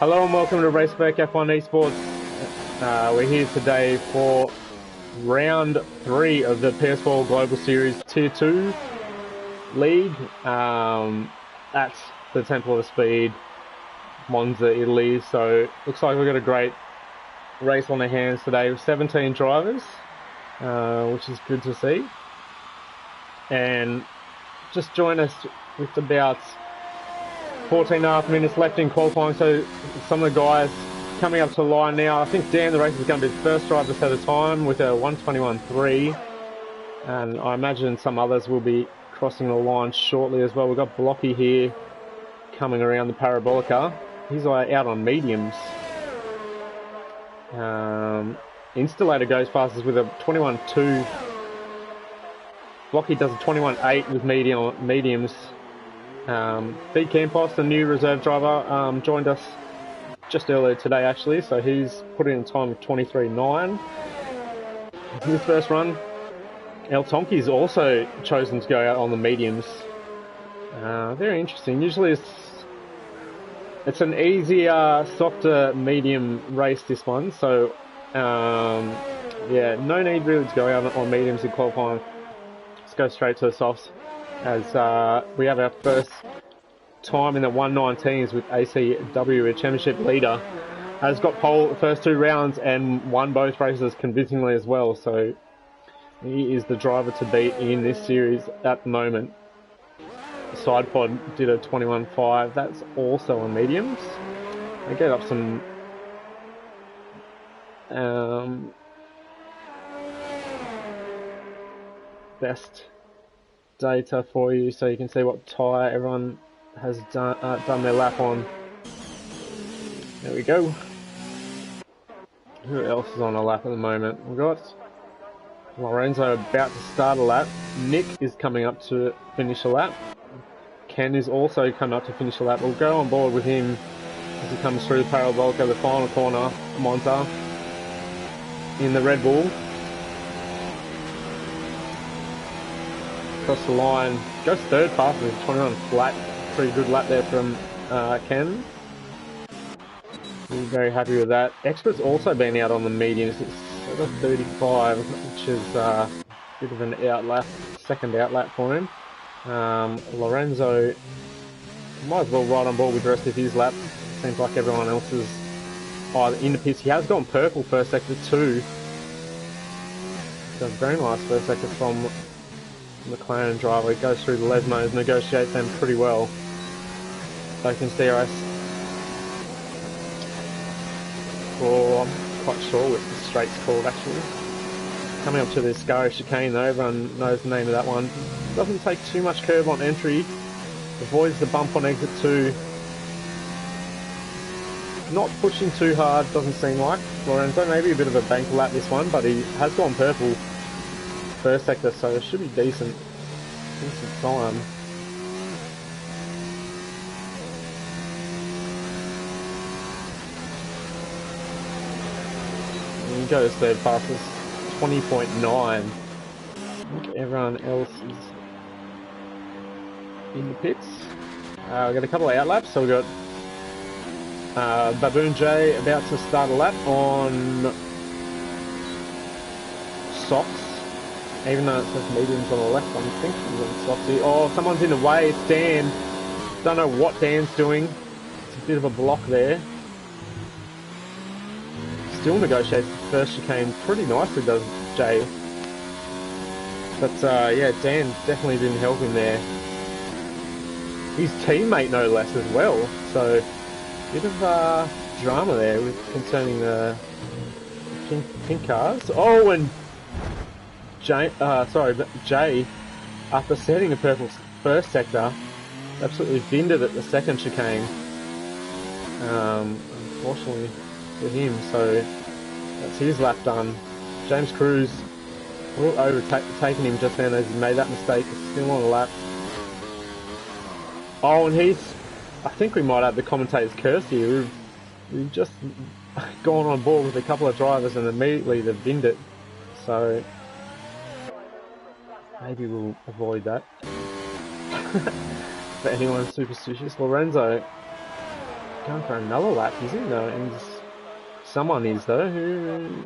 Hello and welcome to Spec F1 Esports. We're here today for round 3 of the PS4 Global Series Tier 2 League at the Temple of Speed, Monza, Italy. So looks like we've got a great race on our hands today with 17 drivers, which is good to see. And just join us with about 14.5 minutes left in qualifying, so some of the guys coming up to the line now. I think Dan, the race is going to be the first driver to set a time with a 1:21.3, and I imagine some others will be crossing the line shortly as well. We've got Blocky here coming around the Parabolica. He's out on mediums. Installator goes fastest with a 21.2. Blocky does a 21.8 with mediums. B. Campos, the new reserve driver, joined us just earlier today actually, so he's put in a time of 23.9. His first run. El Tonki's also chosen to go out on the mediums. Very interesting. Usually it's an easier, softer medium race, this one, so yeah, no need really to go out on mediums in qualifying. Let's go straight to the softs, as we have our first time in the 1:19s with ACW, a championship leader. Has got pole the first 2 rounds and won both races convincingly as well, so he is the driver to beat in this series at the moment. Side pod did a 21.5, that's also on mediums. They get up some best data for you, so you can see what tyre everyone has done their lap on. There we go. Who else is on a lap at the moment? We've got Lorenzo about to start a lap. Nick is coming up to finish a lap. Ken is also coming up to finish a lap. We'll go on board with him as he comes through the Parabolica, the final corner, Monza, in the Red Bull. Across the line, goes third fastest with 21 flat. Pretty good lap there from Ken. We're very happy with that. Expert's also been out on the mediums. It's at 35, which is a bit of an outlap, second outlap for him. Lorenzo might as well ride on board with the rest of his lap. Seems like everyone else is either in the pits. He has gone purple first sector too. Does very nice first sector from McLaren driver. He goes through the Lesmos, negotiates them pretty well. Both in DRS. Or I'm quite sure what the straight's called actually. Coming up to the Scari chicane though, everyone knows the name of that one. Doesn't take too much curve on entry. Avoids the bump on exit 2. Not pushing too hard, doesn't seem like. Lorenzo, maybe a bit of a bank lap this one, but he has gone purple first sector, so it should be decent time. And he goes third fastest, 20.9. I think everyone else is in the pits. We've got a couple of outlaps, so we've got Baboon J about to start a lap on socks. Even though it says mediums on the left, I'm thinking he's on softs here. Oh, someone's in the way, it's Dan. Don't know what Dan's doing. It's a bit of a block there. Still negotiates the first chicane pretty nicely, does Jay. But yeah, Dan definitely didn't help him there. His teammate no less as well, so a bit of drama there concerning the pink cars. Oh, and Jay, after setting a purple first sector, absolutely binned it at the second chicane. Unfortunately for him, so that's his lap done. James Cruz will overtaken him just then as he made that mistake. Still on a lap. Oh, and I think we might have the commentator's curse here. We've just gone on board with a couple of drivers and immediately they've binned it. So maybe we'll avoid that. For anyone superstitious. Lorenzo going for another lap, is he? No, and someone is though. Who?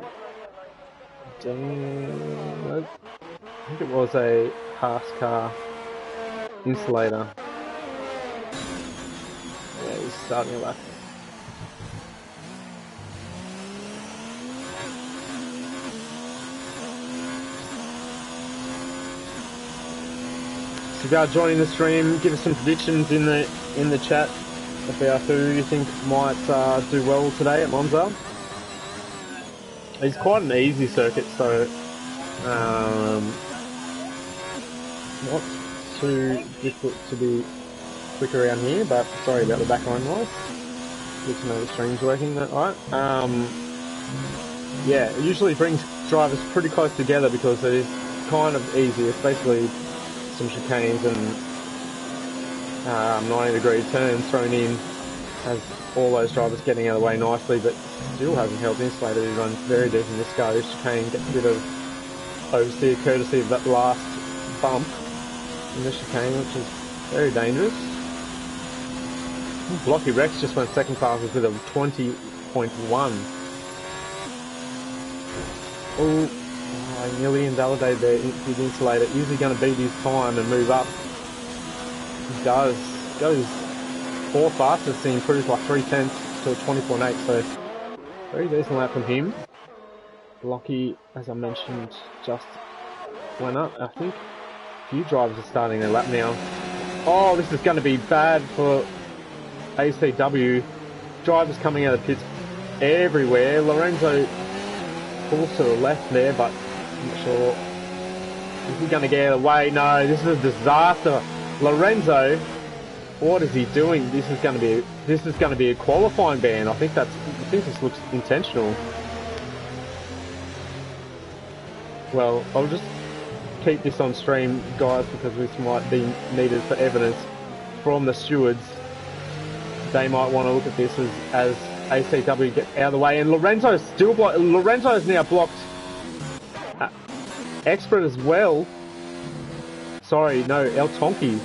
I think it was a Haas car insulator. Yeah, he's starting a lap. So if you are joining the stream, give us some predictions in the chat about who you think might do well today at Monza. It's quite an easy circuit, so not too difficult to be quick around here, but sorry about the background noise. Good to know the stream's working that right. Yeah, it usually brings drivers pretty close together because it is kind of easy. It's basically some chicanes and 90-degree turns thrown in as all those drivers getting out of the way nicely, but still hasn't helped Insulator. He runs very deep in this go. Chicane gets a bit of oversteer courtesy of that last bump in the chicane, which is very dangerous. Blocky Rex just went second fastest with a 20.1. Oh, I nearly invalidated there with Insulator. Is he going to beat his time and move up? He does. Goes 4 fastest and improves by 3/10 to a 20.8, so very decent lap from him. Blocky, as I mentioned, just went up. I think a few drivers are starting their lap now. Oh, this is going to be bad for ACW. Drivers coming out of the pits everywhere. Lorenzo pulls to the left there, but I'm not sure. Is he going to get out of the way? No, this is a disaster. Lorenzo, what is he doing? This is going to be a qualifying ban. I think this looks intentional. Well, I'll just keep this on stream, guys, because this might be needed for evidence from the stewards. They might want to look at this as ACW gets out of the way, and Lorenzo's still blocked. Lorenzo's now blocked Expert as well. Sorry, no, El Tonki.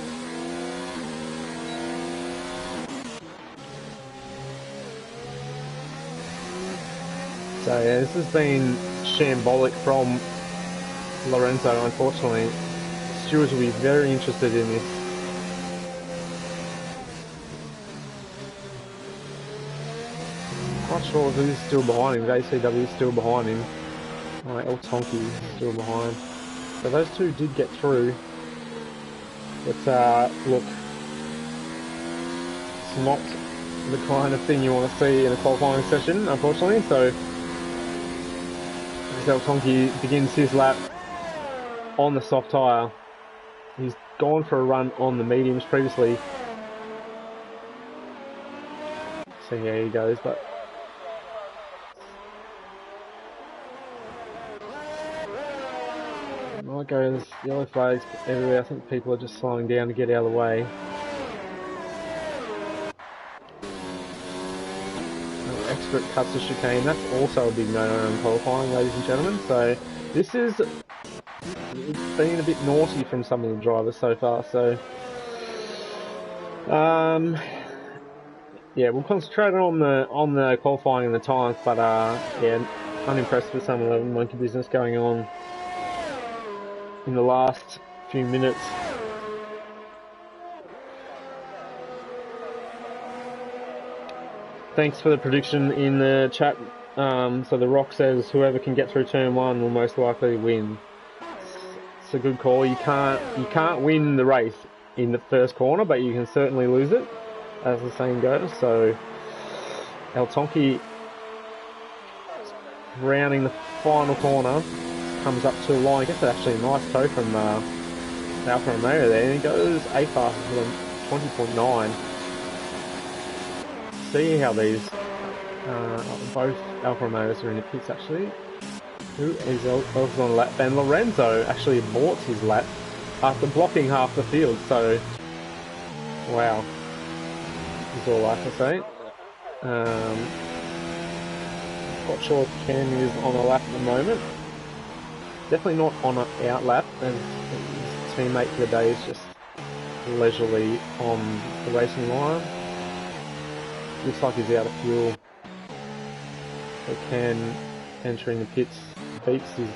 So yeah, this has been shambolic from Lorenzo, unfortunately. Stewards will be very interested in this. Not sure who's still behind him. ACW is still behind him. El Tonki is still behind. So those two did get through. But look, it's not the kind of thing you want to see in a qualifying session, unfortunately. So El Tonki begins his lap on the soft tyre. He's gone for a run on the mediums previously. So yeah, he goes, but might go, there's yellow flags everywhere. I think people are just slowing down to get out of the way. Expert cuts the chicane. That's also a big no-no in qualifying, ladies and gentlemen. So this is, it's been a bit naughty from some of the drivers so far. So yeah, we'll concentrate on the qualifying and the times, but yeah, unimpressed with some of the monkey business going on in the last few minutes. Thanks for the prediction in the chat. So the Rock says whoever can get through turn 1 will most likely win. It's a good call. You can't win the race in the first corner, but you can certainly lose it, as the saying goes. So El Tonki rounding the final corner, comes up to a line, gets actually a nice toe from Alfa Romeo there, and he goes 8 fastest with a 20.9. See how these both Alfa Romeos are in the pits actually. Who is else on lap? And Lorenzo actually aborts his lap after blocking half the field, so wow, is all I can say. Not sure if Cam is on a lap at the moment. Definitely not on an out lap, as his teammate for the day is just leisurely on the racing line. Looks like he's out of fuel. So Ken entering the pits beats his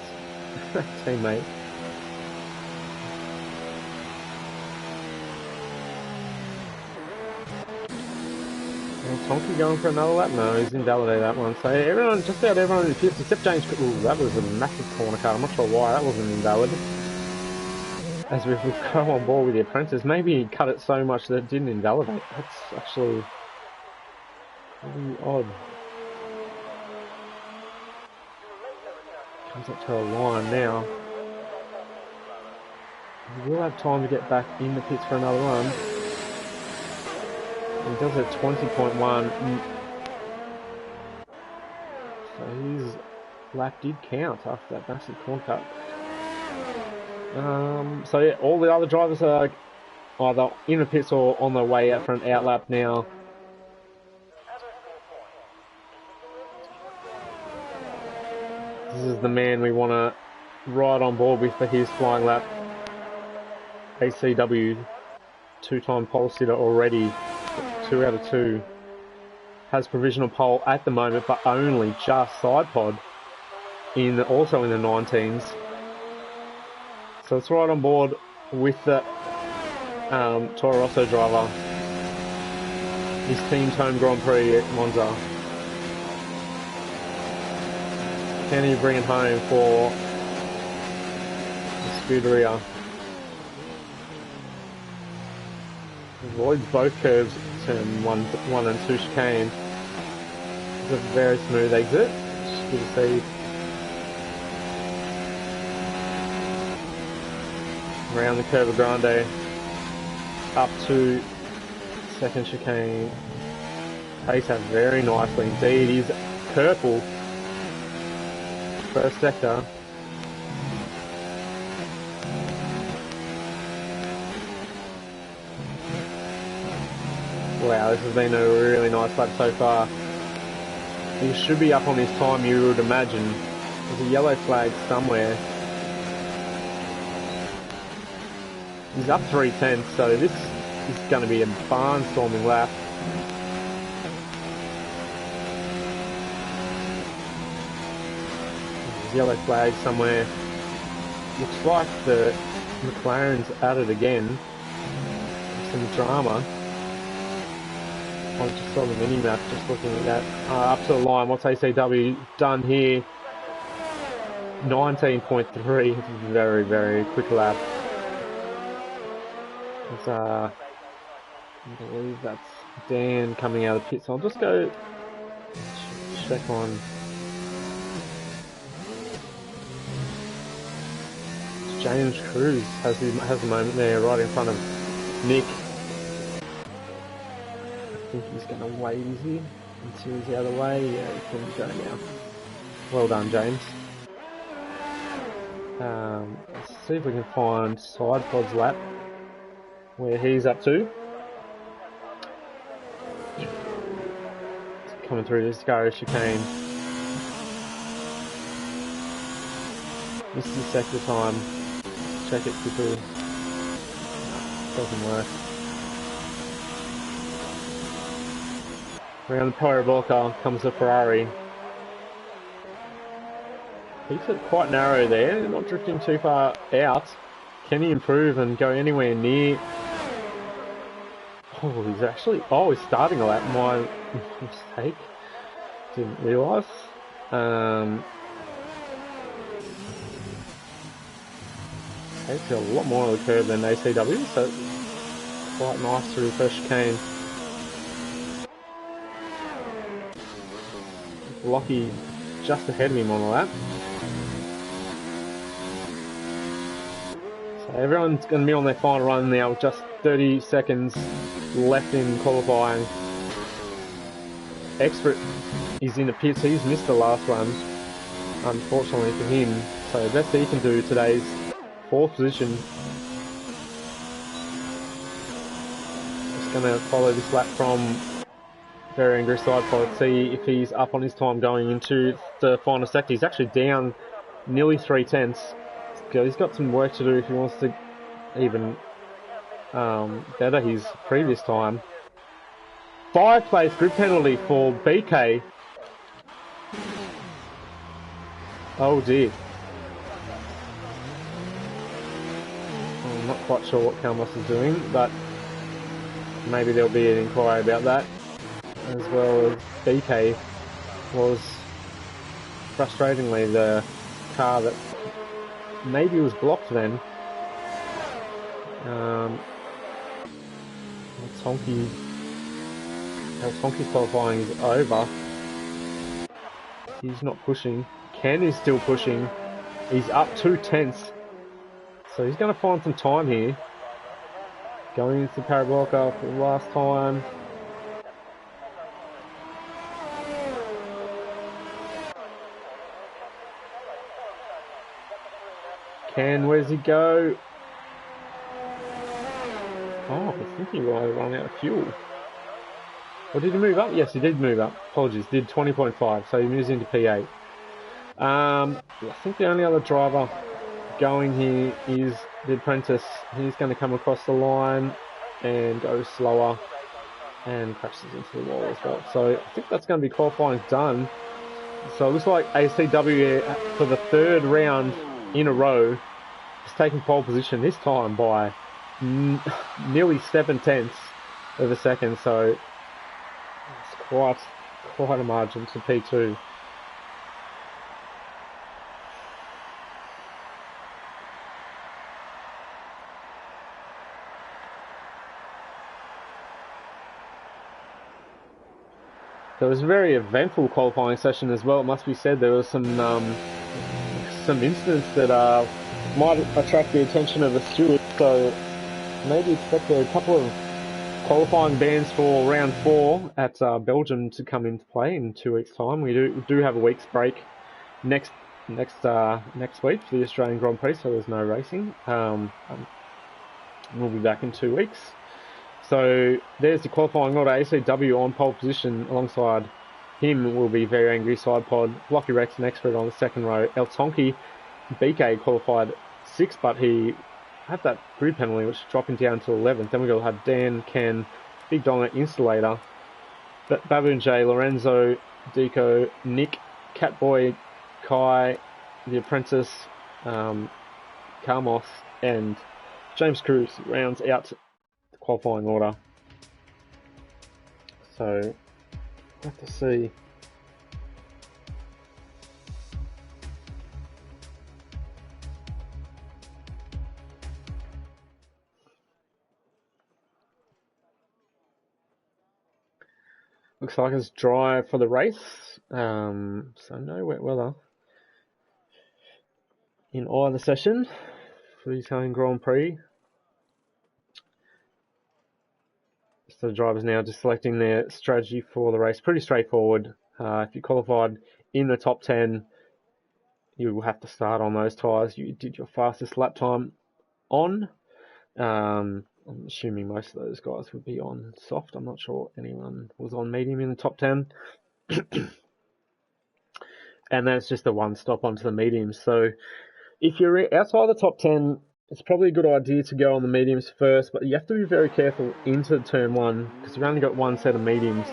teammate. Tonky going for another lap? No, he's invalidated that one. So everyone, just about everyone in the pits except James. Ooh, that was a massive corner cut. I'm not sure why that wasn't invalid. As we've come on board with the apprentice, maybe he cut it so much that it didn't invalidate. That's actually pretty odd. Comes up to a line now. He will have time to get back in the pits for another run. He does it at 20.1. So his lap did count after that massive corner cut. So yeah, all the other drivers are either in the pits or on their way out for an out lap now. This is the man we want to ride on board with for his flying lap. ACW, two-time pole sitter already, 2 out of 2. Has provisional pole at the moment, but only just side pod, also in the 19s. So it's right on board with the Toro Rosso driver. His team's home Grand Prix at Monza. Can he bring it home for the Scuderia? Avoids both curves, turn 1 and 2 chicane. It's a very smooth exit. Just good to see. Around the Curva Grande, up to second chicane. Takes that very nicely indeed. He's purple. First sector. Wow, this has been a really nice lap so far. He should be up on his time, you would imagine. There's a yellow flag somewhere. He's up 3/10, so this is going to be a barnstorming lap. There's a yellow flag somewhere. Looks like the McLaren's at it again. Some drama. I just saw the mini-map, just looking at that. Up to the line, what's ACW done here? 19.3, very, very quick lap. I believe that's Dan coming out of the pit, so I'll just go check on James Cruz has a moment there right in front of Nick. I think he's going to wait, is he? Until he's the other way. Yeah, he can go now. Well done, James. Let's see if we can find Side Pod's lap, where he's up to. Coming through this Scaro chicane. This is the sector time. Check it quickly. Doesn't work. Around the Parabolica comes the Ferrari. Keeps it quite narrow there, not drifting too far out. Can he improve and go anywhere near? Oh, he's actually... Oh, he's starting a lap. My mistake. Didn't realise. Takes a lot more of the curve than ACW, so it's quite nice through the first chicane. Lockie just ahead of him on the lap. So everyone's going to be on their final run now with just 30 seconds left in qualifying. Expert is in the pits. He's missed the last run, unfortunately for him. So the best he can do today's 4th position. Just going to follow this lap from very angry side pod, see if he's up on his time going into the final sector. He's actually down nearly 3/10. He's got some work to do if he wants to even better his previous time. 5-place grid penalty for BK. Oh dear. I'm not quite sure what Kalmos is doing, but maybe there'll be an inquiry about that, as well as BK was frustratingly the car that maybe was blocked then. Tonki's qualifying is over. He's not pushing. Ken is still pushing. He's up 2 tenths. So he's going to find some time here. Going into the Parabolica for the last time. Ken, where's he go? Oh, I think he might have run out of fuel. Or did he move up? Yes, he did move up. Apologies, did 20.5, so he moves into P8. I think the only other driver going here is the apprentice. He's going to come across the line and go slower and crashes into the wall as well. So I think that's going to be qualifying done. So it looks like ACW for the 3rd round in a row is taking pole position, this time by nearly 7 tenths of a second. So it's quite a margin to P2. So it was a very eventful qualifying session as well. It must be said there was some incidents that might attract the attention of the stewards. So maybe expect a couple of qualifying bans for round 4 at Belgium to come into play in 2 weeks' time. We do have a week's break next week for the Australian Grand Prix, so there's no racing. We'll be back in 2 weeks. So there's the qualifying order. ACW on pole position alongside him will be Very Angry Side Pod, Blocky Rex and Expert on the 2nd row. El Tonki, BK qualified 6th, but he had that grid penalty, which dropped him down to 11th. Then we'll have Dan, Ken, Big Dominant, Installator, Baboon J, Lorenzo, Deco, Nick, Catboy, Kai, The Apprentice, Carmos, and James Cruz rounds out the qualifying order. So, we'll have to see. Looks like it's dry for the race, so no wet weather in either session for the Italian Grand Prix. So the drivers now just selecting their strategy for the race. Pretty straightforward. If you qualified in the top 10, you will have to start on those tyres you did your fastest lap time on. I'm assuming most of those guys would be on soft. I'm not sure anyone was on medium in the top 10. And that's just the one stop onto the mediums. So if you're outside the top 10, it's probably a good idea to go on the mediums first, but you have to be very careful into turn 1 because you've only got one set of mediums.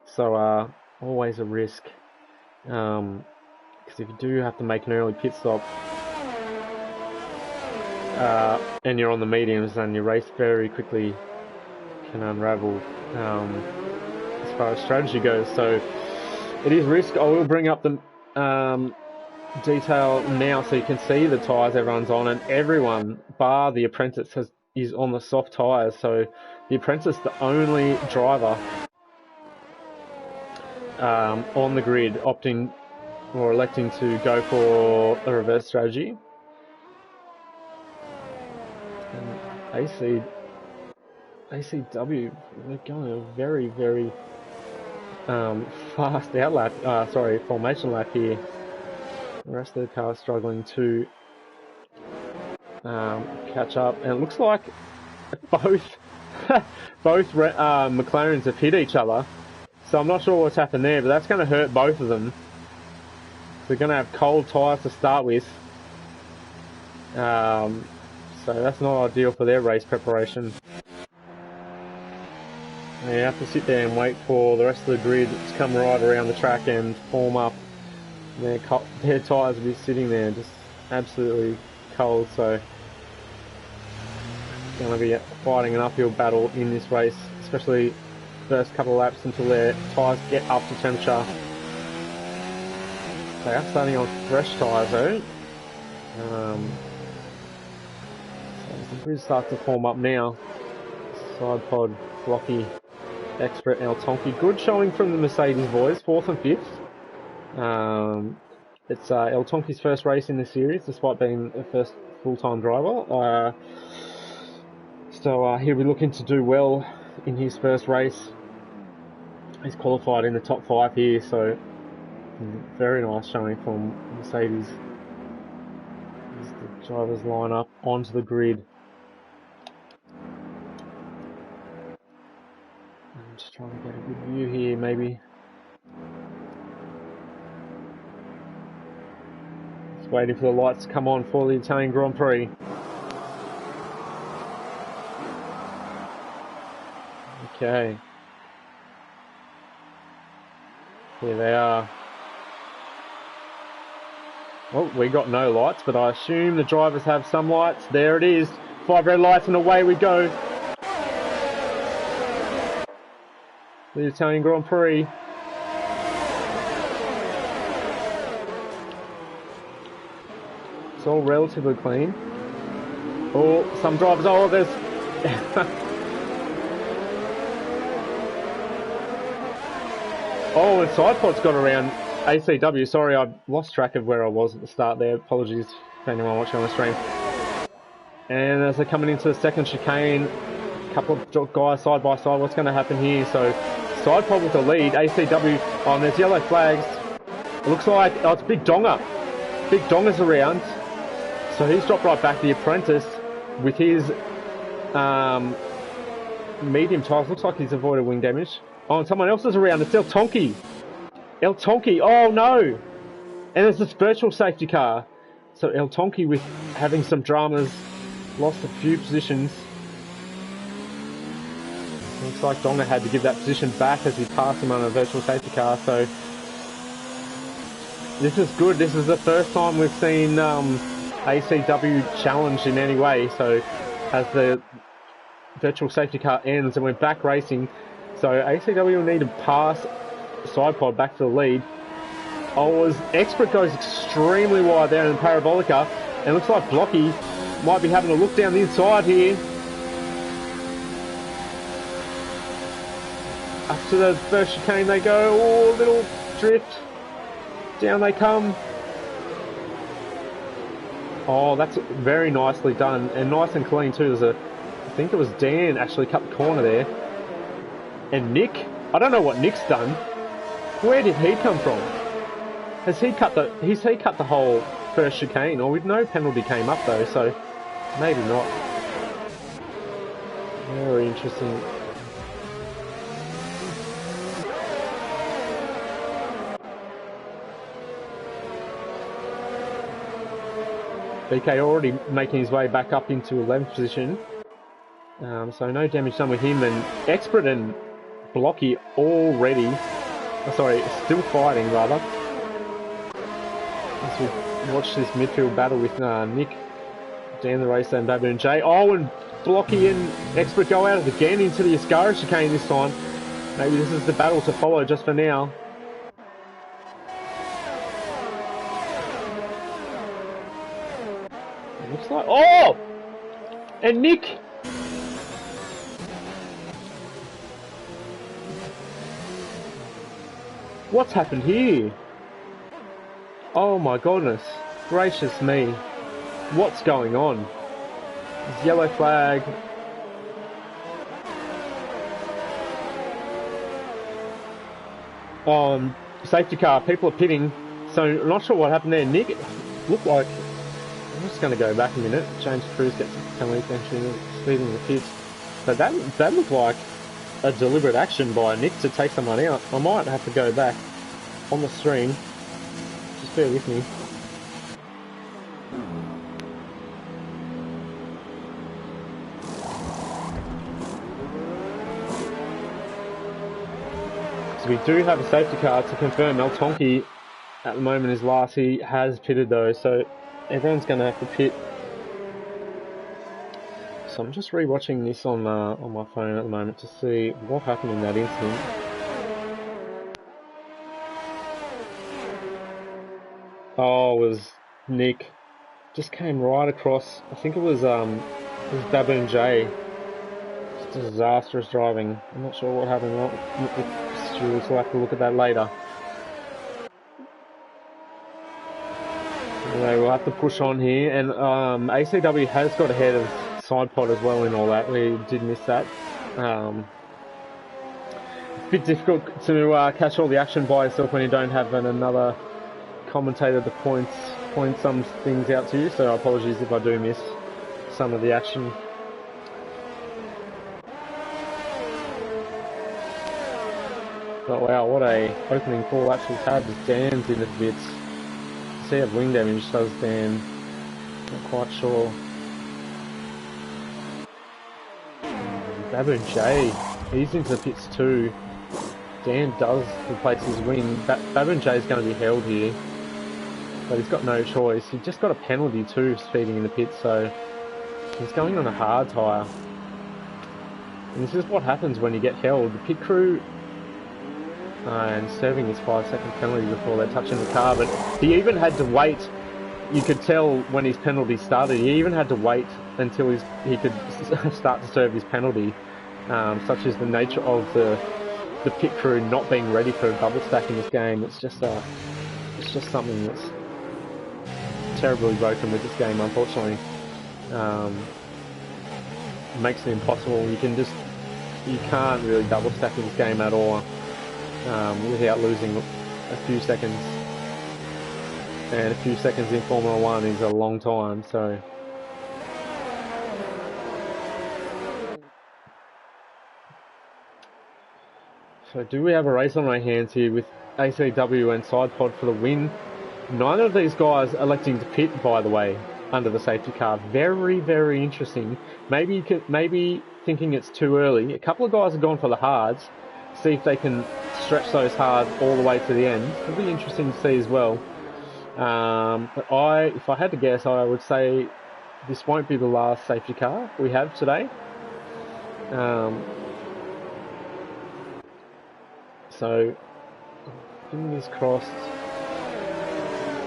So always a risk. Because if you do have to make an early pit stop, and you're on the mediums, then your race very quickly can unravel as far as strategy goes. So it is risk. I will bring up the detail now so you can see the tyres everyone's on, and everyone bar the apprentice is on the soft tyres. So the apprentice, the only driver on the grid opting or electing to go for a reverse strategy. And ACW, they're going a very, very fast formation lap here. The rest of the cars struggling to catch up, and it looks like both McLarens have hit each other. So I'm not sure what's happened there, but that's going to hurt both of them. So they're going to have cold tyres to start with. So that's not ideal for their race preparation. You have to sit there and wait for the rest of the grid to come right around the track and form up. Their tyres will be sitting there just absolutely cold, so it's going to be fighting an uphill battle in this race, especially first couple of laps until their tyres get up to temperature. They are starting on fresh tyres though. So the grid starts to form up now. Side pod, Blocky, Expert, El Tonki. Good showing from the Mercedes boys, 4th and 5th. It's El Tonki's first race in the series, despite being the first full-time driver. So he'll be looking to do well in his first race. He's qualified in the top 5 here, so very nice showing from Mercedes. As the drivers line up onto the grid. I'm just trying to get a good view here, maybe. Just waiting for the lights to come on for the Italian Grand Prix. Okay. Here they are. Well, we got no lights, but I assume the drivers have some lights. There it is. 5 red lights and away we go. The Italian Grand Prix. It's all relatively clean. Oh, some drivers, oh, there's... oh, and Sidepod's got around ACW. Sorry, I lost track of where I was at the start there. Apologies for anyone watching on the stream. And as they're coming into the second chicane, a couple of guys side by side, what's going to happen here? So, Sidepod with the lead, ACW, and there's yellow flags. It looks like, oh, it's Big Donga. Big Donga's around. So he's dropped right back, the apprentice, with his medium tyres. Looks like he's avoided wing damage. Oh, and someone else is around. It's El Tonki. El Tonki. Oh, no. And there's this virtual safety car. So El Tonki, with having some dramas, lost a few positions. Looks like Donga had to give that position back as he passed him on a virtual safety car. So this is good. This is the first time we've seen ACW challenged in any way. So as the virtual safety car ends and we're back racing, so ACW will need to pass Sidepod back to the lead. Oh, as Expert goes extremely wide there in the Parabolica, and it looks like Blocky might be having a look down the inside here. Up to the first chicane they go. Oh, little drift. Down they come. Oh, that's very nicely done, and nice and clean too. There's I think it was Dan actually cut the corner there. And Nick, I don't know what Nick's done. Where did he come from? Has he cut the whole first chicane? Or no penalty came up though, so maybe not. Very interesting. BK already making his way back up into 11th position. So no damage done with him, and Expert and Blocky already, still fighting rather. As we watch this midfield battle with Nick, Dan the Racer and Baboon J. Oh, and Blocky and Expert go out again into the Ascara chicane this time. Maybe this is the battle to follow just for now. It looks like, oh! And Nick! What's happened here? Oh my goodness. Gracious me. What's going on? There's yellow flag. Safety car. People are pitting. So I'm not sure what happened there. Nick looked like... I'm just going to go back a minute. James Cruz gets a penalty for speeding the pits. But that looked like a deliberate action by Nick to take someone out. I might have to go back on the stream. Just bear with me. So we do have a safety car to confirm. El Tonki at the moment is last. He has pitted though, so everyone's going to have to pit. So I'm just rewatching this on my phone at the moment to see what happened in that incident. Oh, it was Nick. Just came right across. I think it was Baboon J. Just disastrous driving. I'm not sure what happened. We'll have to look at that later. Anyway, we'll have to push on here, and ACW has got ahead of side pod as well in all that. We did miss that. It's a bit difficult to catch all the action by yourself when you don't have another commentator to point some things out to you, so apologies if I do miss some of the action. But wow, what a opening 4 laps we've had. Just Dan's in a bit. See if wing damage does Dan. Not quite sure. Baboon J, he's into the pits too. Dan does replace his wing. Baboon J is going to be held here, but he's got no choice. He just got a penalty too, speeding in the pits, so he's going on a hard tyre. And this is what happens when you get held. The pit crew and serving his 5-second penalty before they're touching the car, but he even had to wait. You could tell when his penalty started, he even had to wait until he could start to serve his penalty. Such is the nature of the pit crew not being ready for a double stack in this game. It's just something that's terribly broken with this game, unfortunately. It makes it impossible. You can't really double stack in this game at all without losing a few seconds. And a few seconds in Formula 1 is a long time, so... So do we have a race on our hands here with ACW and Sidepod for the win? Neither of these guys electing to pit, by the way, under the safety car. Very, very interesting. Maybe thinking it's too early. A couple of guys have gone for the hards. See if they can stretch those hard all the way to the end. It'll be interesting to see as well. But if I had to guess, I would say this won't be the last safety car we have today. So, fingers crossed,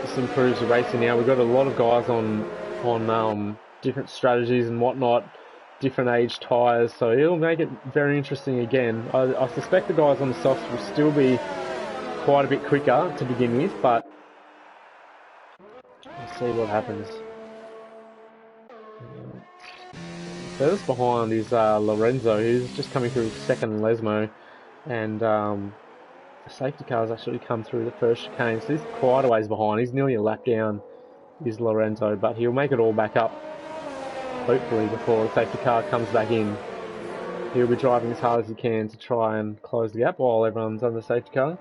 this improves the racing now. We've got a lot of guys on different strategies and whatnot, different age tyres, so it'll make it very interesting again. I suspect the guys on the softs will still be quite a bit quicker to begin with, but we'll see what happens. Furthest behind is Lorenzo, who's just coming through second Lesmo, and the safety car's actually come through the first chicane, so he's quite a ways behind. He's nearly a lap down, is Lorenzo, but he'll make it all back up, hopefully, before the safety car comes back in. He'll be driving as hard as he can to try and close the gap while everyone's on the safety car.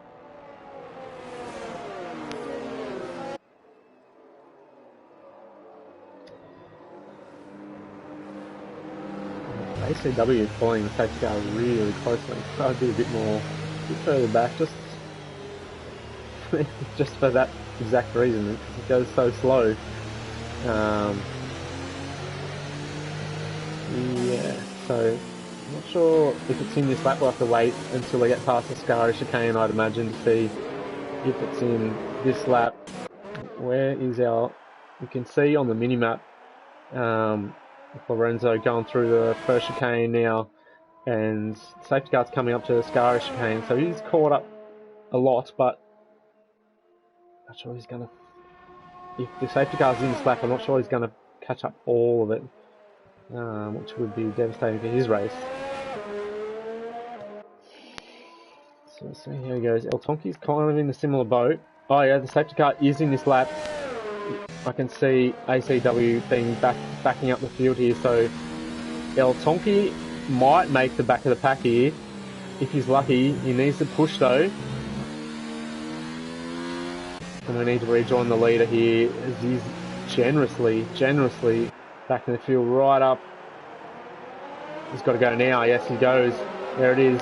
ACW is following the safety car really closely. So I'd be a bit further back, just for that exact reason, because it goes so slow. Yeah, so I'm not sure if it's in this lap. We'll have to wait until they get past the Scary chicane, I'd imagine, to see if it's in this lap. Where is our... You can see on the mini-map Lorenzo going through the first chicane now, and safety car's coming up to the Scary chicane, so he's caught up a lot, but I'm not sure he's going to... If the safety car's in this lap, I'm not sure he's going to catch up all of it, which would be devastating for his race. So let's see how he goes. El Tonki's kind of in a similar boat. Oh yeah, the safety car is in this lap. I can see ACW being backing up the field here, so El Tonki might make the back of the pack here. If he's lucky, he needs to push though. And we need to rejoin the leader here as he's generously backing the field right up. He's got to go now. Yes, he goes. There it is.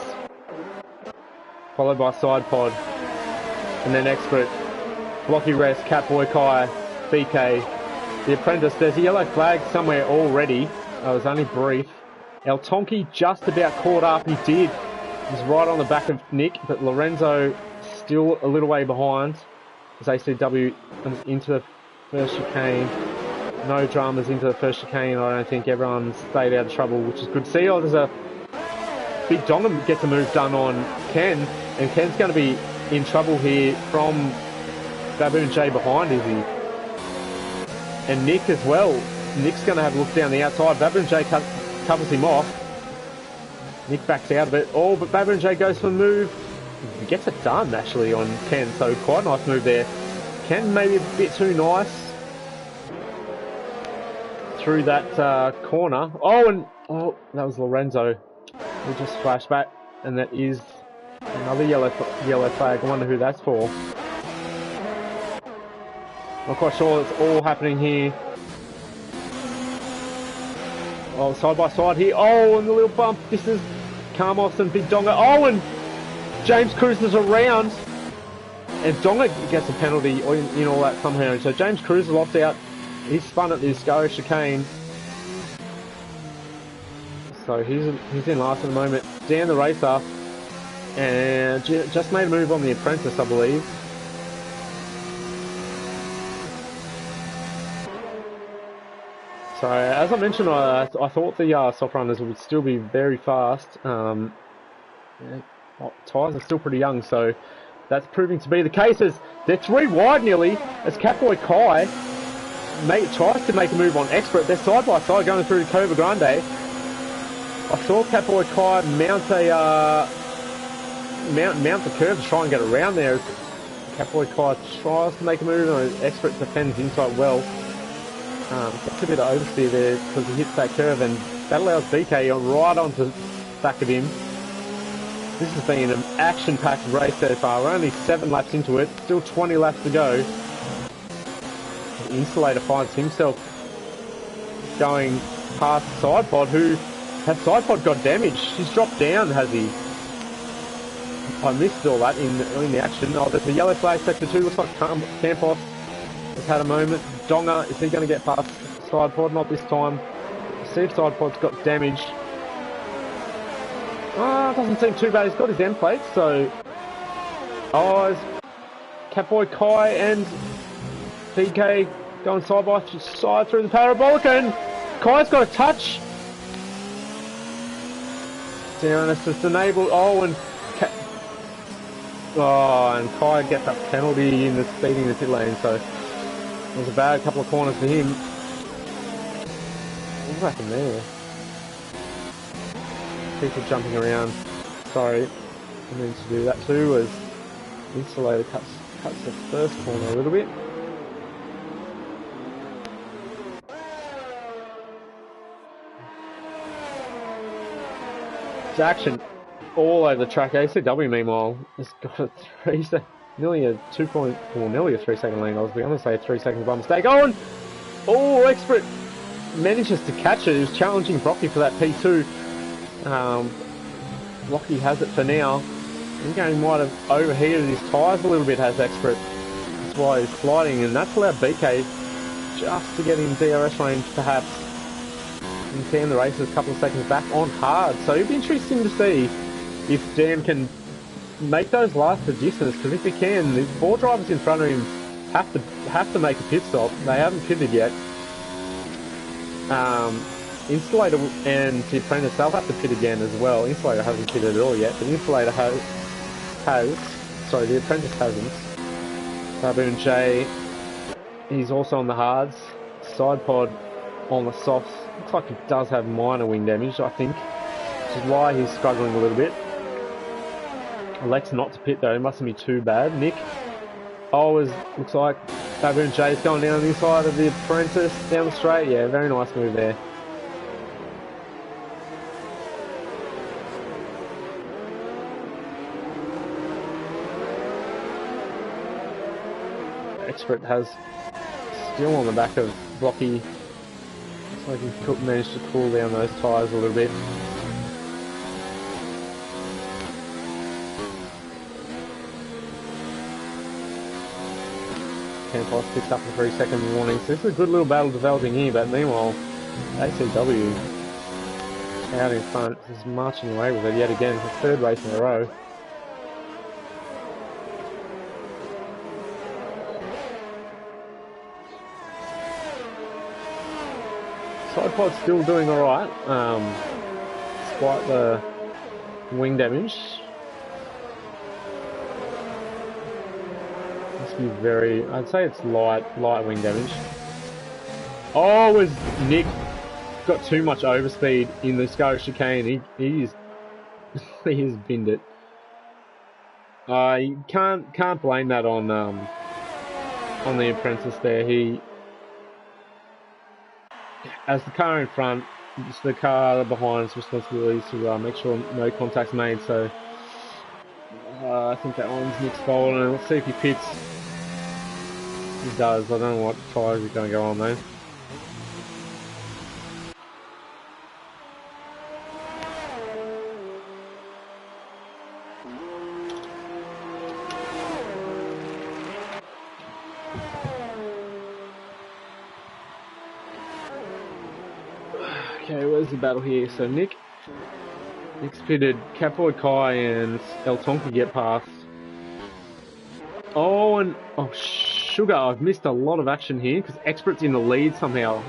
followed by Side Pod, and then Expert, Blocky Rest, Catboy Kai, BK, the Apprentice. There's a yellow flag somewhere already. It was only brief. El Tonki just about caught up. He did. He was right on the back of Nick, but Lorenzo still a little way behind as ACW comes into the first chicane. No dramas into the first chicane. I don't think everyone stayed out of trouble, which is good to see. Oh, there's a big Dongham gets a move done on Ken, and Ken's going to be in trouble here from Baboon J behind, is he? And Nick as well. Nick's going to have a look down the outside. Baboon J covers him off. Nick backs out of it. Oh, but Baboon J goes for the move. He gets it done, actually, on Ken, so quite a nice move there. Ken maybe a bit too nice through that corner. Oh, and that was Lorenzo. We just flashed back, and that is another yellow flag. I wonder who that's for. Not quite sure it's all happening here. Oh, side by side here. Oh, and the little bump. This is Carmos and Big Donga. Oh, and James cruises around, and Donga gets a penalty in all that somehow. So James Cruz lost out. He's spun at this go chicane. So he's in last at the moment. Dan the racer, and just made a move on the Apprentice, I believe. So as I mentioned, I thought the soft runners would still be very fast. Yeah, tyres are still pretty young, so that's proving to be the case. As they're 3 wide nearly, as Catboy Kai tries to make a move on Expert. They're side by side going through the Cova Grande. I saw Catboy Kai mount the curve to try and get around there. Catboy Kai tries to make a move, and Expert defends inside well. Gets a bit of oversteer there because he hits that curve, and that allows BK right onto the back of him. This has been an action-packed race so far. We're only 7 laps into it, still 20 laps to go. The Insulator finds himself going past Sidepod, who has Sidepod got damaged. He's dropped down, has he? I missed all that in the action. Oh, there's a yellow flag, sector 2. Looks like Campos has had a moment. Donga, is he going to get past Sidepod? Not this time. See if Sidepod's got damage. Doesn't seem too bad. He's got his end plate, so... Oh, Catboy Kai and PK going side by side through the parabolic, and Kai's got a touch. Darren just enabled. Oh, and Kai gets that penalty in the speeding in the pit lane, so it was a bad couple of corners for him. What happened there? People jumping around. Sorry, I meant to do that too. As Insulator cuts the first corner a little bit. It's action all over the track. ACW meanwhile has got a nearly a 3 second lead. I was going to say 3 seconds by mistake. Oh, and Expert manages to catch it. He was challenging Brocky for that P2. Blocky has it for now. I think he might have overheated his tyres a little bit, has Expert. That's why he's sliding, and that's allowed BK just to get in DRS range, perhaps. And Dan the race is a couple of seconds back on hard. So it'd be interesting to see if Dan can make those last distance, because if he can, the 4 drivers in front of him have to make a pit stop. They haven't pitted yet. Insulator and the Apprentice, they'll have to pit again as well. Insulator hasn't pitted at all yet, but Insulator has. Sorry, the Apprentice hasn't. Baboon J, he's also on the hards. Sidepod on the softs. Looks like he does have minor wing damage, I think, which is why he's struggling a little bit. Elects not to pit though, it mustn't be too bad. Nick, looks like Baboon J is going down the inside of the Apprentice, down the straight. Yeah, very nice move there. Expert has still on the back of Blocky. Looks like he managed to cool down those tyres a little bit. Campos picks up a 3-second warning. So this is a good little battle developing here, but meanwhile, ACW out in front is marching away with it yet again. It's the third race in a row. Sidepod's still doing alright, despite the wing damage. Must be very, I'd say it's light wing damage. Oh, was Nick got too much overspeed in the Scottish chicane? He is he has binned it. You can't blame that on the apprentice there. He, as the car in front, it's the car behind's responsibility to make sure no contact's made. So I think that one's Nick's fault, and let's see if he pits. He does. I don't know what tyres are going to go on though. Okay, where's the battle here? So Nick's pitted, Catboy Kai and El Tonka get past. Oh, and oh sugar! I've missed a lot of action here because Expert's in the lead somehow.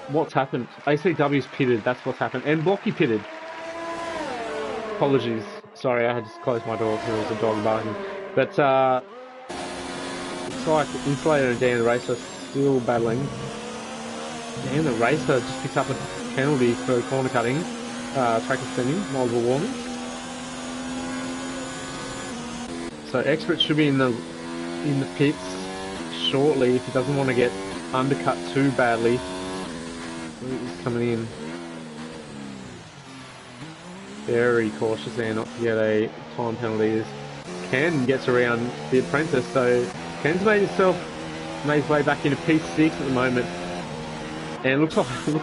What's happened? ACW's pitted. That's what's happened. And Blocky pitted. Apologies. Sorry, I had to close my door because there was a dog barking. But it's like Insulator and Dan the Racer still battling. Dan the Racer just picks up a penalty for corner cutting, track extending, multiple warnings. So Expert should be in the pits shortly if he doesn't want to get undercut too badly. He's coming in very cautious there not to get a time penalty. As Ken gets around the apprentice, so Ken's made his way back into P6 at the moment. And it looks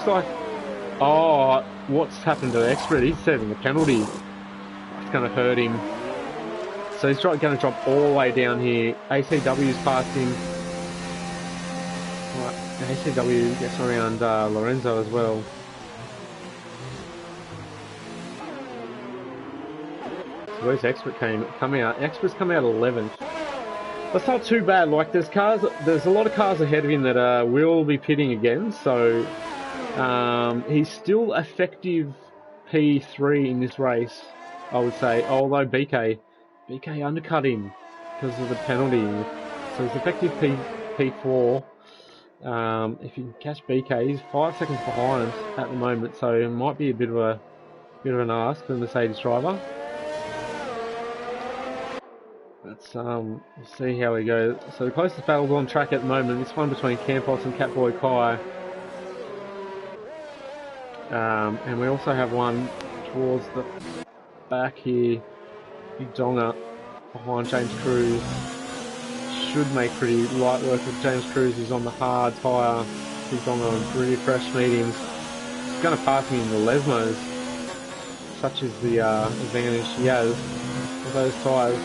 like, oh, what's happened to Expert? He's serving a penalty. It's going to hurt him. So he's going to drop all the way down here. ACW's past him. Right, ACW gets around Lorenzo as well. So where's Expert coming out? Expert's coming out 11th. That's not too bad. Like there's a lot of cars ahead of him that will be pitting again. So he's still effective P3 in this race, I would say. Although BK undercut him because of the penalty. So he's effective P4. If you can catch BK, he's 5 seconds behind at the moment. So it might be a bit of an ask for the Mercedes driver. Let's see how we go. So the closest battle's on track at the moment. This one between Campos and Catboy Kai. And we also have one towards the back here. Big Donga behind James Cruz. Should make pretty light work with James Cruz, who's on the hard tyre. Big Donga on really fresh mediums. He's going to pass me in the Lesmos. Such is the advantage he has with those tyres.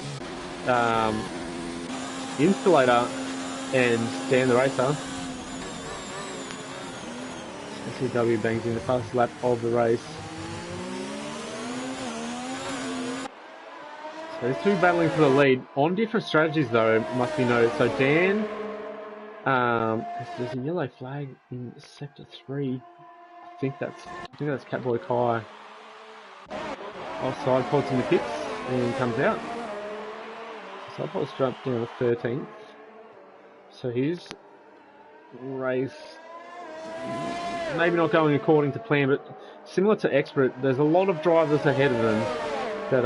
Insulator and Dan the Racer. SCW bangs in the first lap of the race. So these two battling for the lead on different strategies though, must be noted. So Dan, there's a yellow flag in sector 3. I think that's Catboy Kai. Offside pods in the pits and comes out. So Sidepod's jumped down to 13th. So his race maybe not going according to plan, but similar to Expert, there's a lot of drivers ahead of them that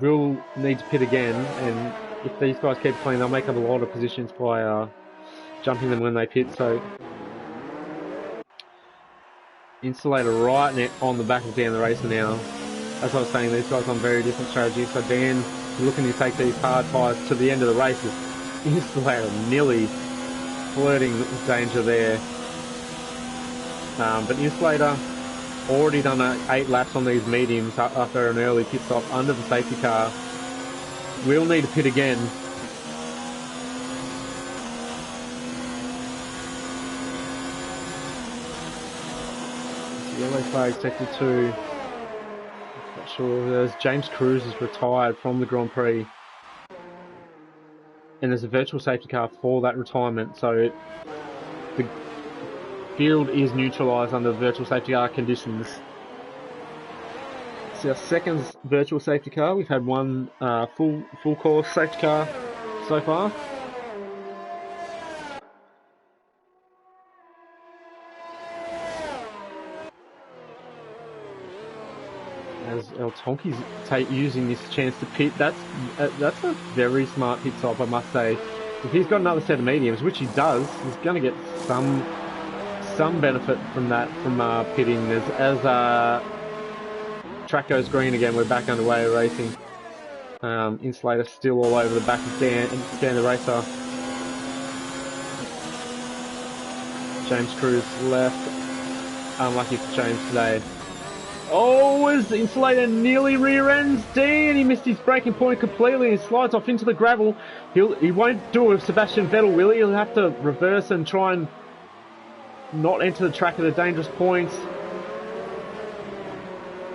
will need to pit again, and if these guys keep playing, they'll make up a lot of positions by jumping them when they pit. So Insulator right on the back of Dan the Racer now. As I was saying, these guys on very different strategies. So Dan looking to take these hard tyres to the end of the race. Insulator nearly flirting with danger there. But Insulator already done 8 laps on these mediums after an early pit stop under the safety car. We'll need to pit again flag, sector 2. Not sure. There's James Cruz is retired from the Grand Prix. And there's a virtual safety car for that retirement, so the field is neutralised under virtual safety car conditions. It's our second virtual safety car. We've had one full course safety car so far. As El Tonki's using this chance to pit, that's a very smart pit stop, I must say. If he's got another set of mediums, which he does, he's going to get some benefit from that, from pitting. As track goes green again, we're back underway racing. Insulator still all over the back of Dan the racer. James Cruz left. Unlucky for James today. Oh, as Insulator nearly rear ends D, and he missed his braking point completely and slides off into the gravel. He won't do it with Sebastian Vettel, will he? He'll have to reverse and try and not enter the track at a dangerous point.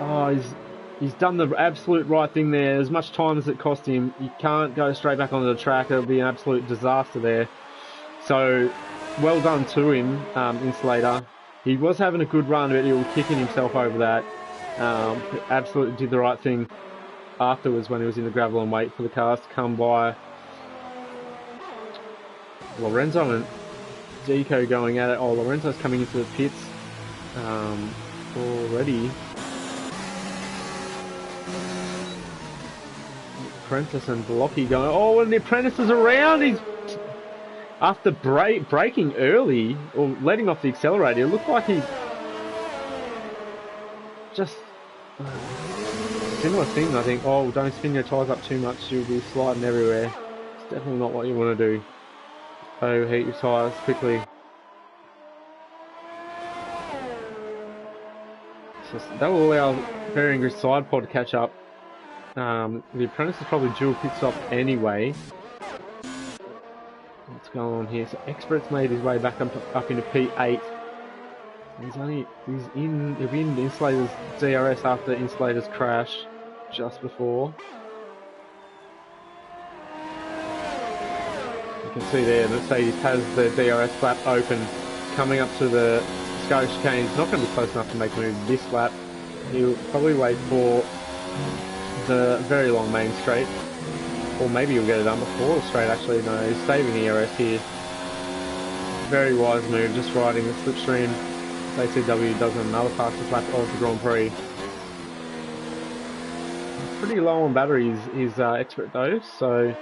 Oh, he's done the absolute right thing there. As much time as it cost him, he can't go straight back onto the track. It'll be an absolute disaster there. So, well done to him, Insulator. He was having a good run, but he was kicking himself over that. Absolutely did the right thing afterwards when he was in the gravel and wait for the cars to come by. Lorenzo and Zico going at it. Oh, Lorenzo's coming into the pits already. Apprentice and Blocky going. Oh, and the Apprentice is around. He's after braking early or letting off the accelerator. It looked like he just similar thing. I think. Oh, don't spin your tyres up too much. You'll be sliding everywhere. It's definitely not what you want to do. Overheat your tyres quickly. That will allow Bearing Grid side pod to catch up. The Apprentice is probably dual pit stop anyway. What's going on here? So Expert's made his way back up into P8. He's in Insulator's DRS after Insulator's crash just before. You can see there Mercedes has the DRS flap open, coming up to the Scottish chicane. He's not going to be close enough to make a move this lap. He'll probably wait for the very long main straight, or maybe he'll get it done before the straight. Actually, no, he's saving the ERS here. Very wise move, just riding the slipstream. ACW does another fastest lap of the Grand Prix. Pretty low on batteries is Expert though, so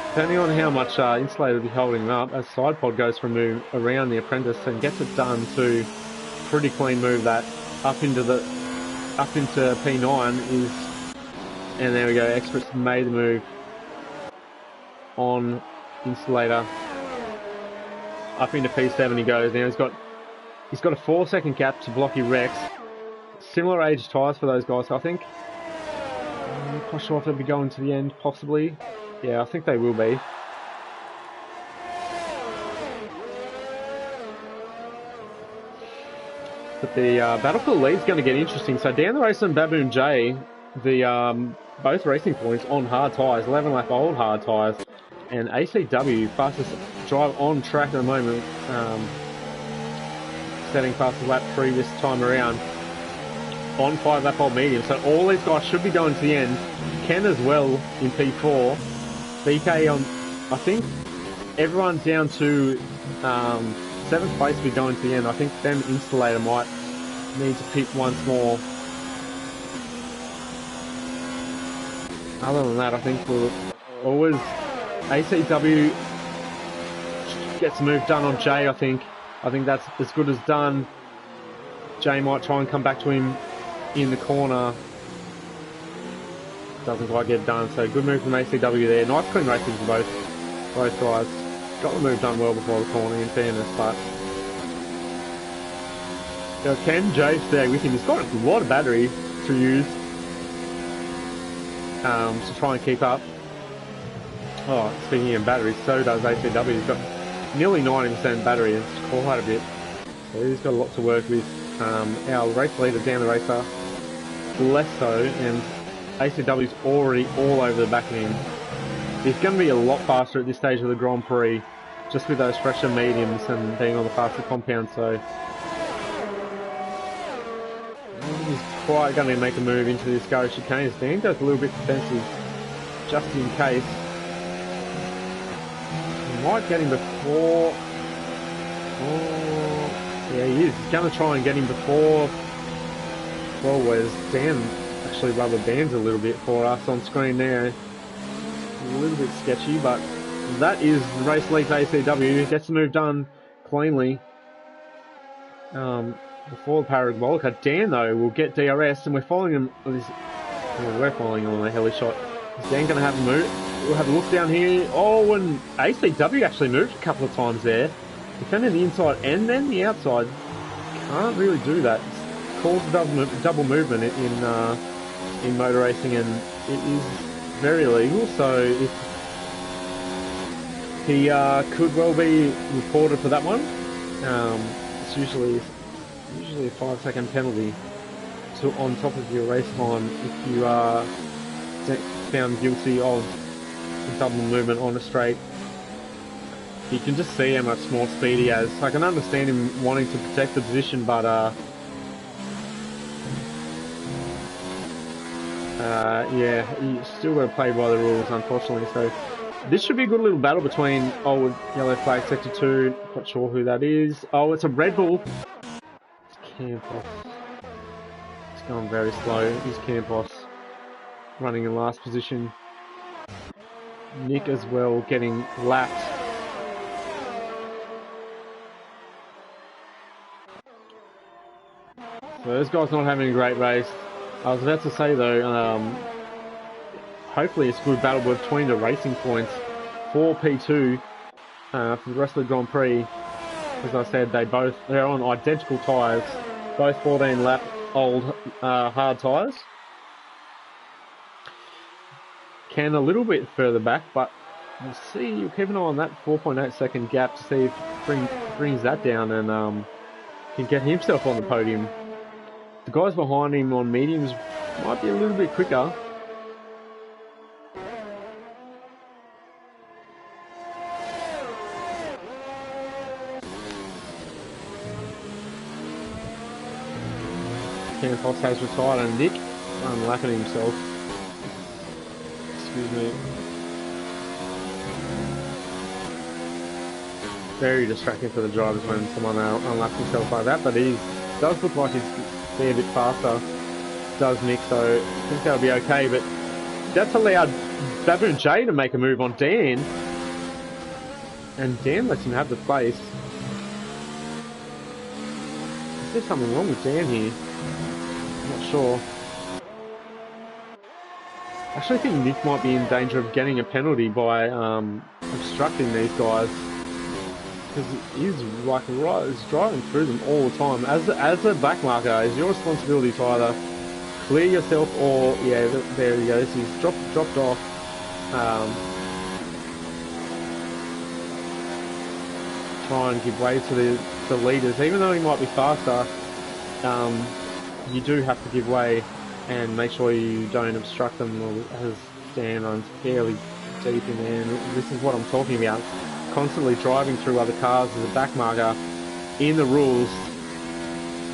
depending on how much Insulator will be holding him up, as side pod goes for a move around the Apprentice and gets it done to pretty clean move that up into P9 is, and there we go. Expert's made the move on Insulator. Up into P7 he goes. Now he's got a 4-second gap to Blocky Rex. Similar age tyres for those guys, so I think. I'm not quite sure if they'll be going to the end, possibly. Yeah, I think they will be. But the Battlefield lead's going to get interesting. So Dan the Racer and Baboon J, both racing points on hard tyres, 11 lap old hard tyres. And ACW, fastest drive on track at the moment, setting fastest lap previous time around on 5 lap old medium. So all these guys should be going to the end. Ken as well in P4. BK on, I think everyone down to 7th place will be going to the end. I think then Insulator might need to pit once more. Other than that, I think we'll always ACW gets a move done on Jay. I think that's as good as done. Jay might try and come back to him in the corner. Doesn't quite get done. So good move from ACW there. Nice clean racing for both guys. Got the move done well before the corner, in fairness, but can Jay stay with him? He's got a lot of battery to use to try and keep up. Oh, speaking of batteries, so does ACW. He's got nearly 90% battery. It's quite a bit. So he's got a lot to work with. Our race leader, Dan the Racer, less so, and ACW's already all over the back of him. He's going to be a lot faster at this stage of the Grand Prix, just with those fresher mediums and being on the faster compound, so he's quite going to make a move into this garage chicane. Dan goes a little bit defensive, just in case. He might get him before. Oh, yeah, he is. He's going to try and get him before. Well, whereas Dan actually rubber bands a little bit for us on screen there. A little bit sketchy, but that is race lead ACW. Gets the move done cleanly. Before the Parabolica. Dan, though, will get DRS, and we're following him. We're following him on a heli shot. Is Dan going to have a move? We'll have a look down here. Oh, and ACW actually moved a couple of times there. Defending the inside and then the outside. Can't really do that. It's called double movement in motor racing, and it is very illegal. So if he could well be reported for that one. It's usually a 5-second penalty on top of your race time if you are found guilty of double movement on a straight. You can just see how much more speed he has. I can understand him wanting to protect the position, but yeah, you still got to play by the rules, unfortunately. So this should be a good little battle between yellow flag sector 2. Not sure who that is. Oh, it's a Red Bull. It's Campos. It's going very slow. He's Campos running in last position. Nick as well getting lapped. So this guy's not having a great race. I was about to say though, hopefully it's a good battle between the racing points for P2 for the rest of the Grand Prix. As I said, they're on identical tyres, both 14 lap old hard tyres. Ken a little bit further back, but we'll see. You'll keep an eye on that 4.8 second gap to see if he brings that down and can get himself on the podium. The guys behind him on mediums might be a little bit quicker. Campos has retired and Nick unlapping himself. Excuse me. Very distracting for the drivers when someone unlaps himself like that, but he does look like he's a bit faster, does Nick, so I think that'll be okay, but that's allowed Baboon J to make a move on Dan, and Dan lets him have the place. Is there something wrong with Dan here? I'm not sure. I actually think Nick might be in danger of getting a penalty by obstructing these guys. Because he's like he's driving through them all the time. As a back marker, it's your responsibility to either clear yourself or there he goes. He's dropped off. Try and give way to the leaders, even though he might be faster. You do have to give way and make sure you don't obstruct them. As Dan runs fairly deep in there, and this is what I'm talking about. Constantly driving through other cars as a back marker in the rules,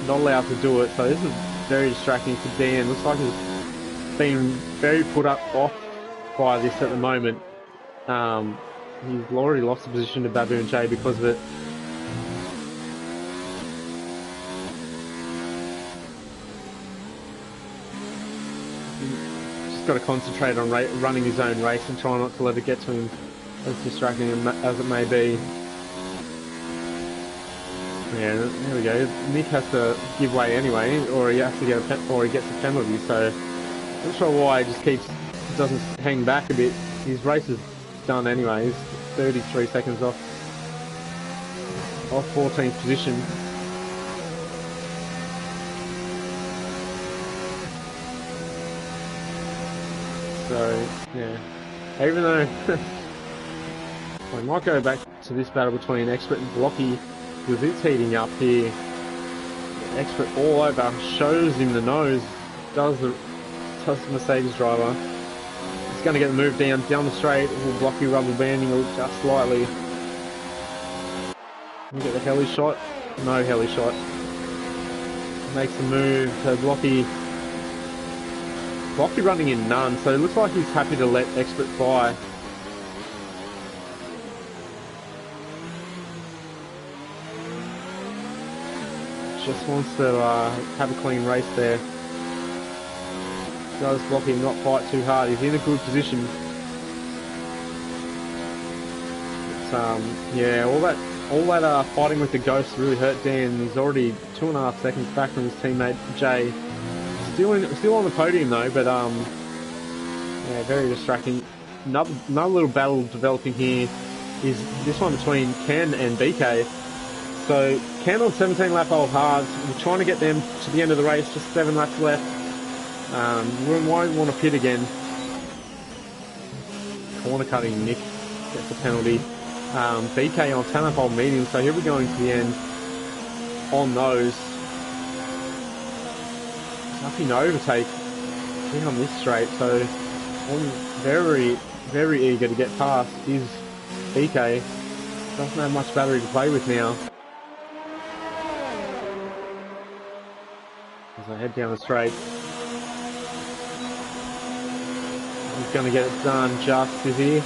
not allowed to do it, so this is very distracting for Dan. Looks like he's been very put off by this at the moment. He's already lost the position to Baboon J because of it. He's just got to concentrate on running his own race and try not to let it get to him, as distracting as it may be. Yeah, there we go. Nick has to give way anyway, or he has to get or he gets a penalty. So I'm not sure why he just doesn't hang back a bit. His race is done anyway. He's 33 seconds off 14th position. So yeah, even though. We might go back to this battle between Expert and Blocky, because it's heating up here. Expert all over, shows him the nose, does the Mercedes driver. He's going to get the move down the straight, will blocky rubber banding just slightly. We get the heli shot, no heli shot. Makes a move to blocky running in none, so it looks like he's happy to let Expert by. Just wants to have a clean race there. Does Blocky not fight too hard. He's in a good position. But, yeah, all that fighting with the Ghost really hurt Dan. He's already 2.5 seconds back from his teammate Jay. Still on the podium though, but yeah, very distracting. Another little battle developing here is this one between Ken and BK. So Ken on 17 lap old hards, we're trying to get them to the end of the race, just 7 laps left. We won't want to pit again. Corner cutting Nick gets a penalty. BK on 10 lap old medium, so he'll be going to the end on those. Nothing to overtake on this straight, so I'm very, very eager to get past is BK. Doesn't have much battery to play with now. As I head down the straight. He's going to get it done just, is he?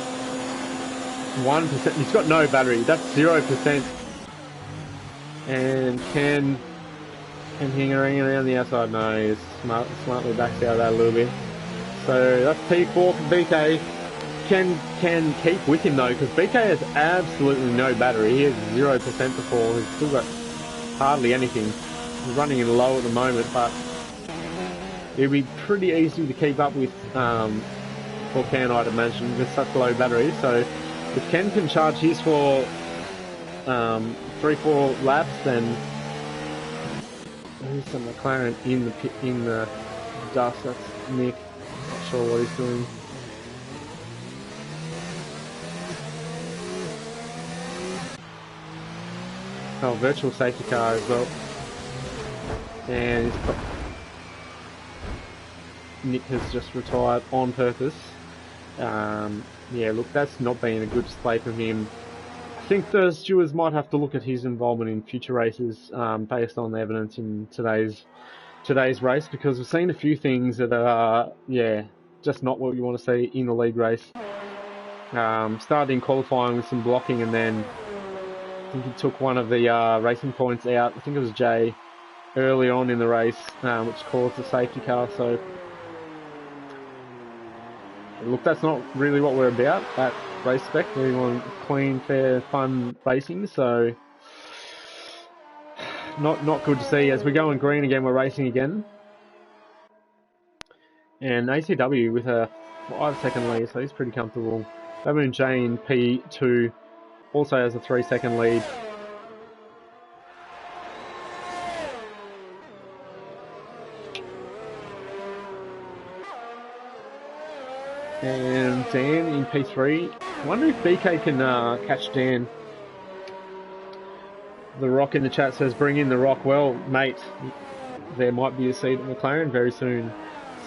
1%. He's got no battery. That's 0%. And can hang around the outside. No, he's smartly backs out of that a little bit. So that's P4 for BK. Can keep with him though, because BK has absolutely no battery. He has 0% to fall. He's still got hardly anything. He's running in low at the moment, but it'll be pretty easy to keep up with for Ken, I'd imagine, with such low battery. So if Ken can charge his for 3-4 laps, then there's some McLaren in the dust. That's Nick. Not sure what he's doing. Oh, virtual safety car as well. And Nick has just retired on purpose. Yeah, look, that's not been a good display from him. I think the stewards might have to look at his involvement in future races based on the evidence in today's race, because we've seen a few things that are, yeah, just not what you want to see in the league race. Started in qualifying with some blocking, and then I think he took one of the racing points out. I think it was Jay early on in the race, which caused the safety car. So, look, that's not really what we're about at Race Spec. We want clean, fair, fun racing. So, not good to see. As we go in green again, we're racing again. And ACW with a 5-second lead, so he's pretty comfortable. Baboon Jay in P2 also has a 3-second lead. And Dan in P3. I wonder if BK can catch Dan. The Rock in the chat says, bring in the Rock. Well, mate, there might be a seat at McLaren very soon.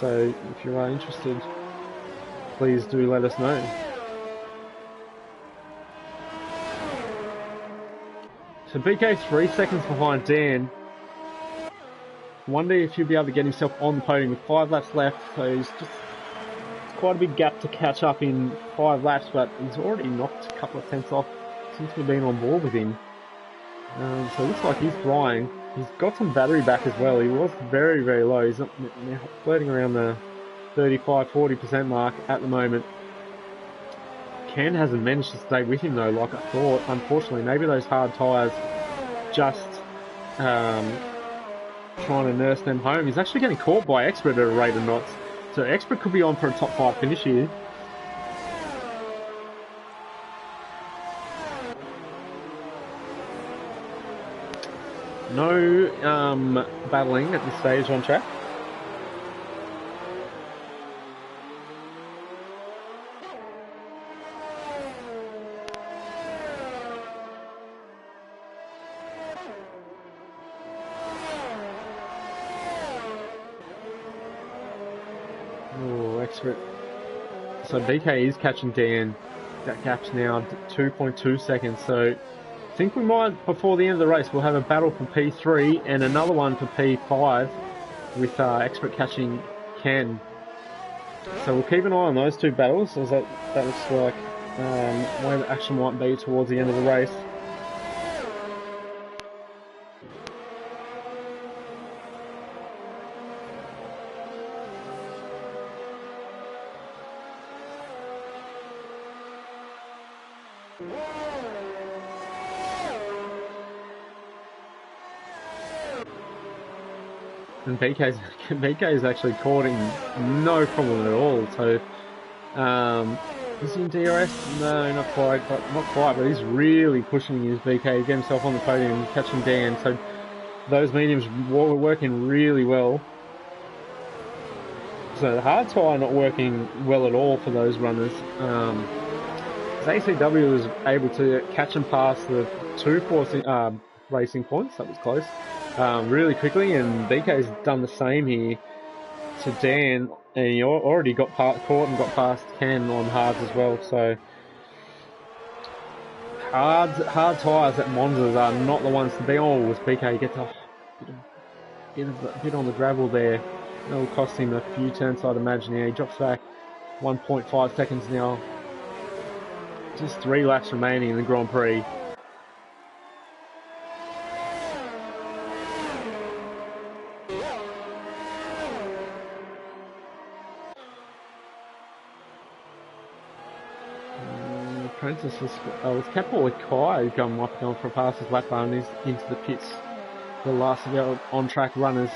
So if you are interested, please do let us know. So BK 3 seconds behind Dan. Wonder if he'll be able to get himself on the podium with 5 laps left. So he's just quite a big gap to catch up in 5 laps, but he's already knocked a couple of tenths off since we've been on board with him. So it looks like he's flying. He's got some battery back as well. He was very, very low. He's now floating around the 35-40% mark at the moment. Ken hasn't managed to stay with him though, like I thought. Unfortunately, maybe those hard tyres just trying to nurse them home. He's actually getting caught by Expert at a rate of knots. So Expert could be on for a top 5 finish here. No battling at this stage on track. So BK is catching Dan. That gap's now 2.2 seconds. So I think we might, before the end of the race, we'll have a battle for P3 and another one for P5 with expert catching Ken. So we'll keep an eye on those two battles, as that looks like where the action might be towards the end of the race. And BK's actually caught him no problem at all. So is he in DRS? No, not quite, but he's really pushing his BK to get himself on the podium, catching Dan. So those mediums were working really well. So the hard tire not working well at all for those runners. ACW was able to catch and pass the two racing points. That was close. Really quickly, and BK's done the same here to Dan, and he already got caught and got past Ken on hards as well. So hard tyres at Monzas are not the ones to be. Oh, as BK gets a bit on the gravel there, that'll cost him a few turns, I'd imagine. Yeah, he drops back 1.5 seconds now. Just 3 laps remaining in the Grand Prix. Princess was Capel with Kai going for a pass his lap bar and he's into the pits. The last of our on-track runners.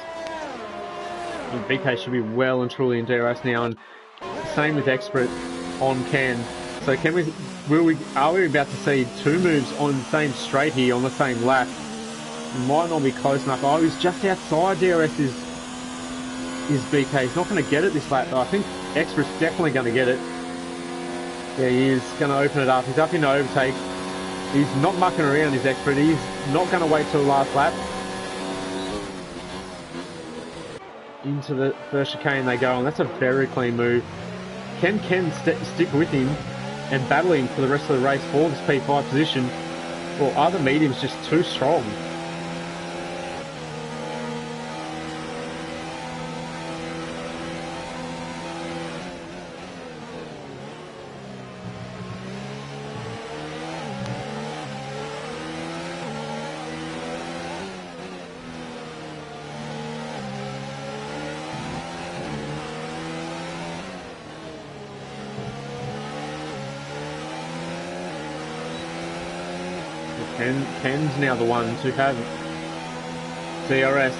And BK should be well and truly in DRS now, and same with Expert on Ken. So are we about to see 2 moves on the same straight here on the same lap? It might not be close enough. Oh, he's just outside DRS is BK. He's not going to get it this lap though. I think Expert's definitely going to get it. Yeah, he is going to open it up. He's up in overtake. He's not mucking around, his Expert. He's not going to wait till the last lap. Into the first chicane they go, and that's a very clean move. Can stick with him and battle him for the rest of the race for this P5 position, or are the mediums just too strong? Ken's now the one to have DRS.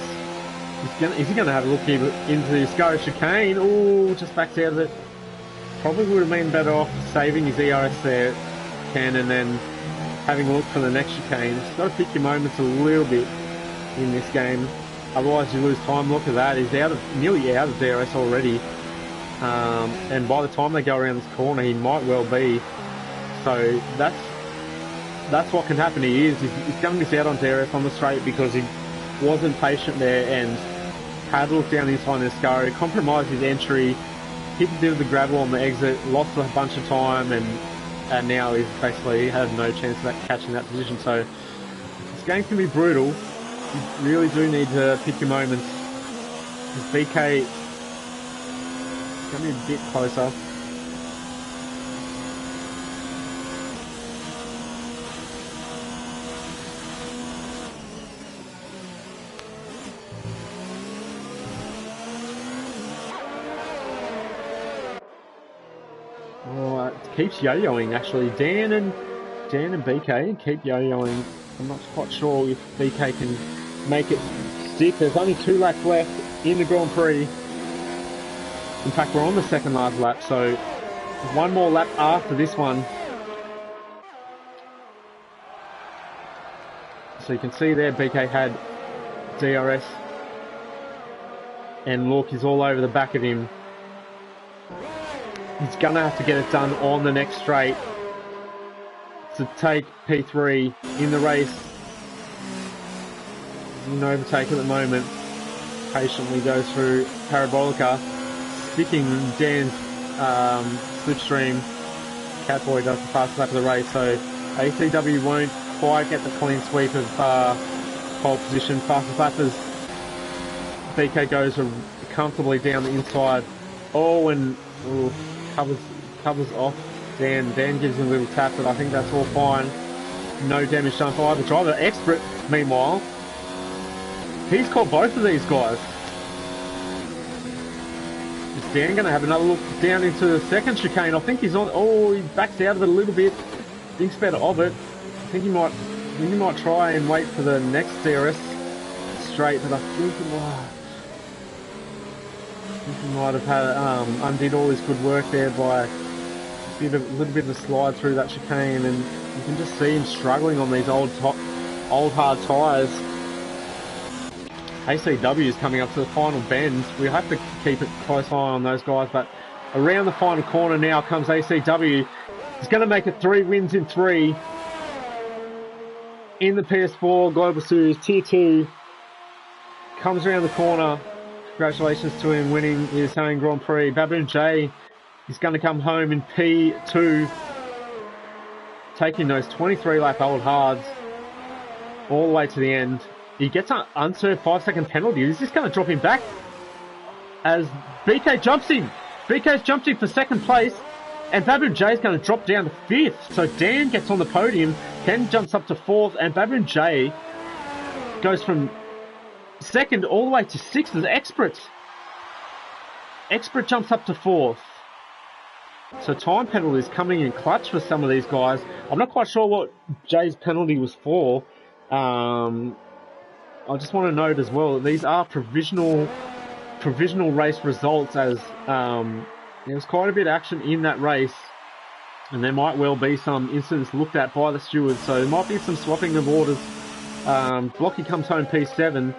Is he going to have a look into the Ascari chicane? Oh, just backs out of it. Probably would have been better off saving his ERS there, Ken, and then having a look for the next chicane. Just got to pick your moments a little bit in this game. Otherwise you lose time. Look at that. He's nearly out of DRS already. And by the time they go around this corner, he might well be. So that's what can happen. He's going to miss out on DRS on the straight because he wasn't patient there and had a look down inside the Ascari, compromised his entry, hit a bit of the gravel on the exit, lost a bunch of time, and now he's basically had no chance of catching that position. So this game can be brutal. You really do need to pick your moments. This BK is going to be a bit closer. Keeps yo-yoing actually. Dan and BK keep yo-yoing. I'm not quite sure if BK can make it stick. There's only 2 laps left in the Grand Prix. In fact, we're on the second last lap, so one more lap after this one. So you can see there BK had DRS, and look, he's all over the back of him. He's going to have to get it done on the next straight to take P3 in the race. He's in overtake at the moment. Patiently goes through Parabolica, sticking Dan's slipstream. Catboy does the fastest lap of the race, so ACW won't quite get the clean sweep of pole position. Fastest lap as BK goes comfortably down the inside. Oh, and covers off Dan. Dan gives him a little tap, but I think that's all fine. No damage done for either driver. Expert, meanwhile, he's caught both of these guys. Is Dan going to have another look down into the second chicane? I think he's on. Oh, he backs out of it a little bit. Thinks better of it. I think he might try and wait for the next DRS straight, but I think he might have had undid all his good work there by a little bit of a slide through that chicane, and you can just see him struggling on these old hard tyres. ACW is coming up to the final bend. We have to keep a close eye on those guys, but around the final corner now comes ACW. He's going to make it 3 wins in 3 in the PS4 Global Series Tier 2. Comes around the corner. Congratulations to him winning his home Grand Prix. Baboon J is going to come home in P2, taking those 23 lap old hards all the way to the end. He gets an unserved 5-second penalty. Is this going to drop him back? As BK jumps him. BK's jumped him for second place, and Baboon J is going to drop down to 5th. So Dan gets on the podium, Ken jumps up to 4th, and Baboon J goes from second all the way to 6th as Expert jumps up to 4th. So time penalties coming in clutch for some of these guys. I'm not quite sure what Jay's penalty was for. I just want to note as well that these are provisional race results, as there was quite a bit of action in that race, and there might well be some incidents looked at by the stewards, so there might be some swapping of orders. Blocky comes home P7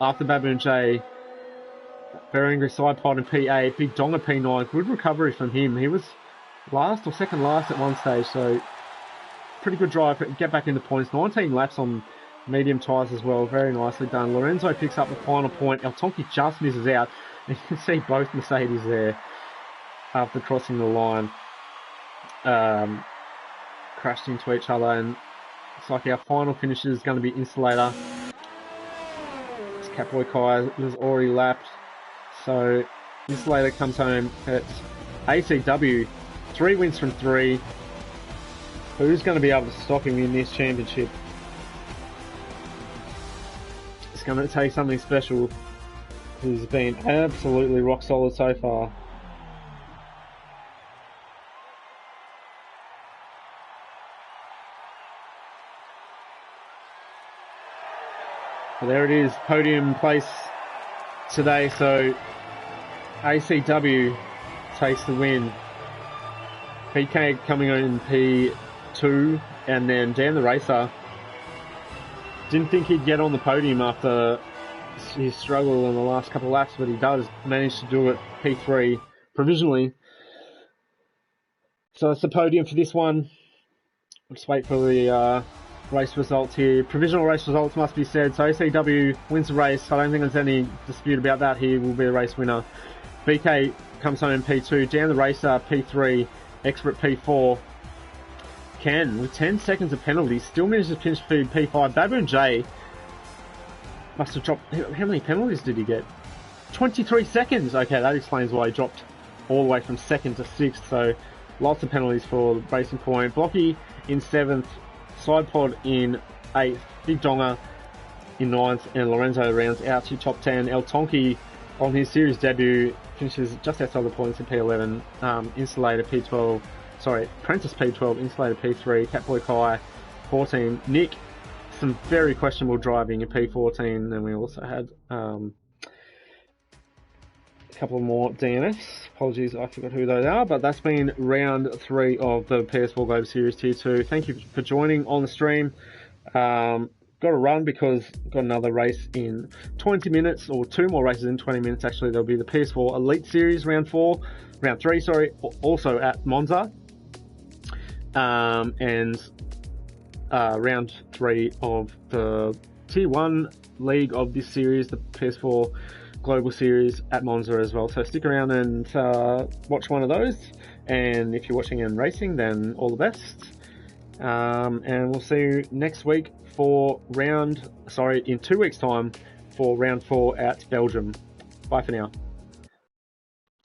after Baboon J. Very angry side pod in P8. Big Donga P9. Good recovery from him. He was last or second last at one stage, so pretty good drive. Get back into points. 19 laps on medium tyres as well. Very nicely done. Lorenzo picks up the final point. El Tonki just misses out. You can see both Mercedes there after crossing the line. Crashed into each other, and it's like our final finish is going to be Insulator. This Catboy Kai was already lapped. So Insulator comes home at ACW. 3 wins from 3. Who's going to be able to stop him in this championship? It's going to take something special. He's been absolutely rock solid so far. Well, there it is, podium place today. So ACW takes the win. PK coming in P2, and then Dan the Racer didn't think he'd get on the podium after his struggle in the last couple of laps, but he does manage to do it P3 provisionally. So it's the podium for this one. We'll just wait for the race results here. Provisional race results must be said. So ACW wins the race. I don't think there's any dispute about that. He will be the race winner. BK comes home in P2. Dan the Racer P3. Expert P4. Ken, with 10 seconds of penalties, still manages to finish P5. Baboon J must have dropped. How many penalties did he get? 23 seconds. Okay, that explains why he dropped all the way from 2nd to 6th. So lots of penalties for the Racing Point. Blocky in 7th. Sidepod in 8th. Big Donga in 9th. And Lorenzo rounds out to top 10. El Tonki on his series debut finishes just outside the points in P11. Insulator P12. Sorry, Prentice P12, Insulator P3, Catboy Kai 14, Nick, some very questionable driving in P14, and we also had a couple more DNFs. Apologies, I forgot who those are, but that's been round 3 of the PS4 Global Series Tier 2. Thank you for joining on the stream. Got to run because I've got another race in 20 minutes, or 2 more races in 20 minutes actually. There'll be the PS4 Elite Series round 3, sorry, also at Monza. And round 3 of the Tier 1 league of this series, the PS4 Global Series at Monza as well. So stick around and watch one of those. And if you're watching in racing, then all the best. And we'll see you next week for in 2 weeks' time for round 4 at Belgium. Bye for now.